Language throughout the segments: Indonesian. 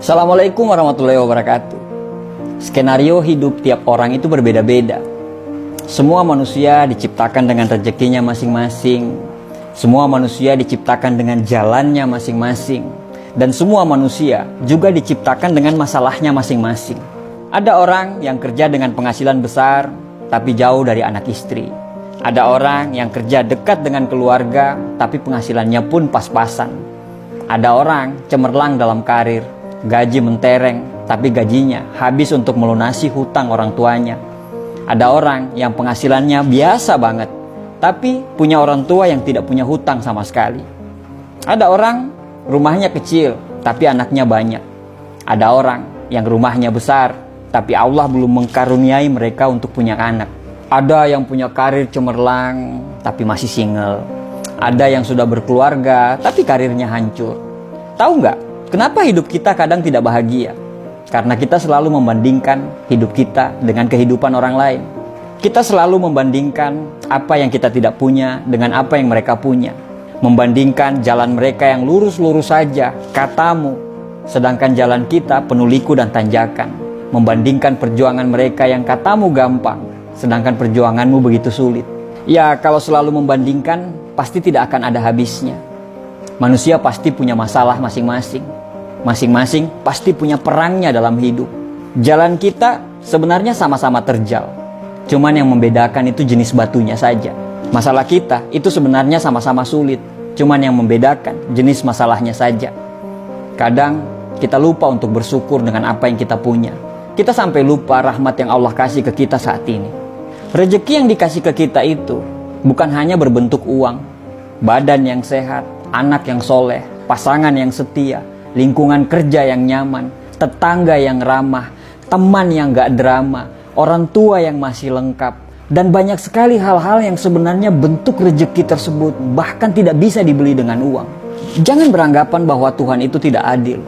Assalamualaikum warahmatullahi wabarakatuh. Skenario hidup tiap orang itu berbeda-beda. Semua manusia diciptakan dengan rezekinya masing-masing. Semua manusia diciptakan dengan jalannya masing-masing. Dan semua manusia juga diciptakan dengan masalahnya masing-masing. Ada orang yang kerja dengan penghasilan besar, tapi jauh dari anak istri. Ada orang yang kerja dekat dengan keluarga, tapi penghasilannya pun pas-pasan. Ada orang cemerlang dalam karir, gaji mentereng, tapi gajinya habis untuk melunasi hutang orang tuanya. Ada orang yang penghasilannya biasa banget, tapi punya orang tua yang tidak punya hutang sama sekali. Ada orang rumahnya kecil, tapi anaknya banyak. Ada orang yang rumahnya besar, tapi Allah belum mengkaruniai mereka untuk punya anak. Ada yang punya karir cemerlang, tapi masih single. Ada yang sudah berkeluarga, tapi karirnya hancur. Tahu nggak, kenapa hidup kita kadang tidak bahagia? Karena kita selalu membandingkan hidup kita dengan kehidupan orang lain. Kita selalu membandingkan apa yang kita tidak punya dengan apa yang mereka punya. Membandingkan jalan mereka yang lurus-lurus saja, katamu, sedangkan jalan kita penuh liku dan tanjakan. Membandingkan perjuangan mereka yang katamu gampang, sedangkan perjuanganmu begitu sulit. Ya, kalau selalu membandingkan, pasti tidak akan ada habisnya. Manusia pasti punya masalah masing-masing. Masing-masing pasti punya perangnya dalam hidup. Jalan kita sebenarnya sama-sama terjal. Cuman yang membedakan itu jenis batunya saja. Masalah kita itu sebenarnya sama-sama sulit. Cuman yang membedakan jenis masalahnya saja. Kadang kita lupa untuk bersyukur dengan apa yang kita punya. Kita sampai lupa rahmat yang Allah kasih ke kita saat ini. Rezeki yang dikasih ke kita itu bukan hanya berbentuk uang, badan yang sehat, anak yang soleh, pasangan yang setia, lingkungan kerja yang nyaman, tetangga yang ramah, teman yang gak drama, orang tua yang masih lengkap, dan banyak sekali hal-hal yang sebenarnya bentuk rezeki tersebut bahkan tidak bisa dibeli dengan uang. Jangan beranggapan bahwa Tuhan itu tidak adil.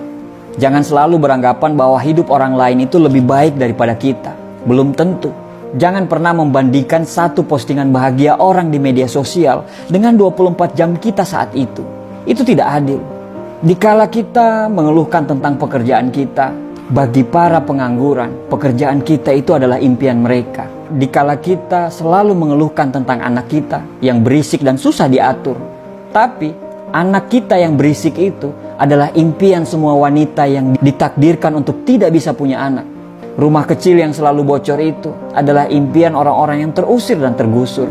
Jangan selalu beranggapan bahwa hidup orang lain itu lebih baik daripada kita. Belum tentu. Jangan pernah membandingkan satu postingan bahagia orang di media sosial dengan 24 jam kita saat itu. Itu tidak adil. Dikala kita mengeluhkan tentang pekerjaan kita, bagi para pengangguran, pekerjaan kita itu adalah impian mereka. Dikala kita selalu mengeluhkan tentang anak kita yang berisik dan susah diatur, tapi anak kita yang berisik itu adalah impian semua wanita yang ditakdirkan untuk tidak bisa punya anak. Rumah kecil yang selalu bocor itu adalah impian orang-orang yang terusir dan tergusur.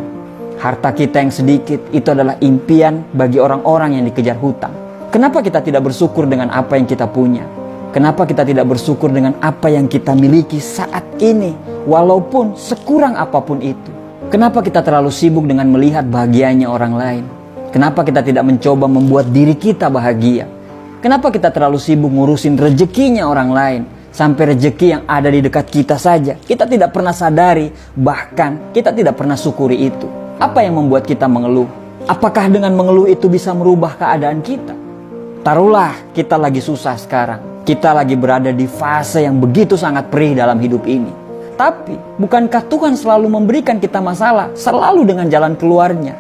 Harta kita yang sedikit itu adalah impian bagi orang-orang yang dikejar hutang. Kenapa kita tidak bersyukur dengan apa yang kita punya? Kenapa kita tidak bersyukur dengan apa yang kita miliki saat ini, walaupun sekurang apapun itu? Kenapa kita terlalu sibuk dengan melihat bahagianya orang lain? Kenapa kita tidak mencoba membuat diri kita bahagia? Kenapa kita terlalu sibuk ngurusin rezekinya orang lain? Sampai rezeki yang ada di dekat kita saja kita tidak pernah sadari, bahkan kita tidak pernah syukuri itu. Apa yang membuat kita mengeluh? Apakah dengan mengeluh itu bisa merubah keadaan kita? Taruhlah kita lagi susah sekarang. Kita lagi berada di fase yang begitu sangat perih dalam hidup ini. Tapi bukankah Tuhan selalu memberikan kita masalah, selalu dengan jalan keluarnya?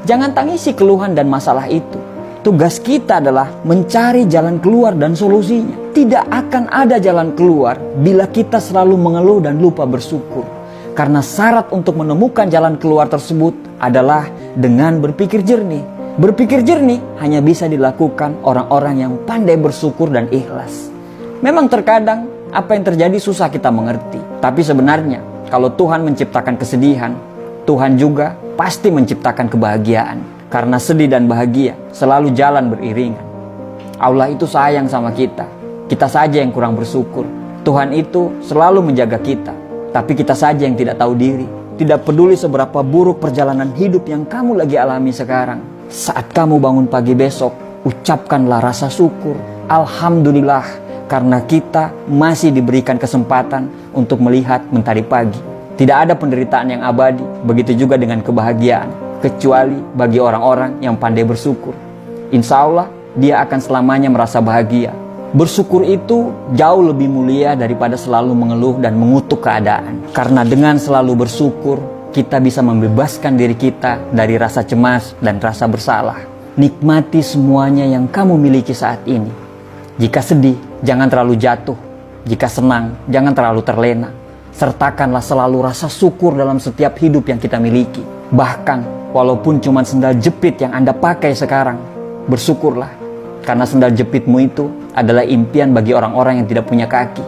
Jangan tangisi keluhan dan masalah itu. Tugas kita adalah mencari jalan keluar dan solusinya. Tidak akan ada jalan keluar bila kita selalu mengeluh dan lupa bersyukur. Karena syarat untuk menemukan jalan keluar tersebut adalah dengan berpikir jernih. Berpikir jernih hanya bisa dilakukan orang-orang yang pandai bersyukur dan ikhlas. Memang terkadang apa yang terjadi susah kita mengerti. Tapi sebenarnya kalau Tuhan menciptakan kesedihan, Tuhan juga pasti menciptakan kebahagiaan. Karena sedih dan bahagia selalu jalan beriringan. Allah itu sayang sama kita. Kita saja yang kurang bersyukur. Tuhan itu selalu menjaga kita. Tapi kita saja yang tidak tahu diri. Tidak peduli seberapa buruk perjalanan hidup yang kamu lagi alami sekarang. Saat kamu bangun pagi besok, ucapkanlah rasa syukur. Alhamdulillah, karena kita masih diberikan kesempatan untuk melihat mentari pagi. Tidak ada penderitaan yang abadi, begitu juga dengan kebahagiaan. Kecuali bagi orang-orang yang pandai bersyukur. Insya Allah, dia akan selamanya merasa bahagia. Bersyukur itu jauh lebih mulia daripada selalu mengeluh dan mengutuk keadaan. Karena dengan selalu bersyukur, kita bisa membebaskan diri kita dari rasa cemas dan rasa bersalah. Nikmati semuanya yang kamu miliki saat ini. Jika sedih, jangan terlalu jatuh. Jika senang, jangan terlalu terlena. Sertakanlah selalu rasa syukur dalam setiap hidup yang kita miliki. Bahkan, walaupun cuma sendal jepit yang Anda pakai sekarang, bersyukurlah. Karena sendal jepitmu itu adalah impian bagi orang-orang yang tidak punya kaki.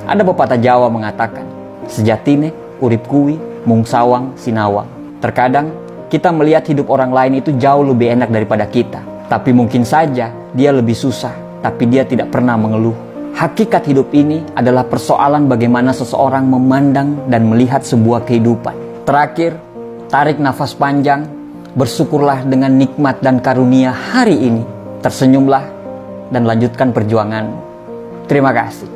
Ada pepatah Jawa mengatakan, sejatine, urip kuwi, mung sawang, sinawang. Terkadang, kita melihat hidup orang lain itu jauh lebih enak daripada kita. Tapi mungkin saja dia lebih susah, tapi dia tidak pernah mengeluh. Hakikat hidup ini adalah persoalan bagaimana seseorang memandang dan melihat sebuah kehidupan. Terakhir, tarik nafas panjang, bersyukurlah dengan nikmat dan karunia hari ini. Tersenyumlah dan lanjutkan perjuangan. Terima kasih.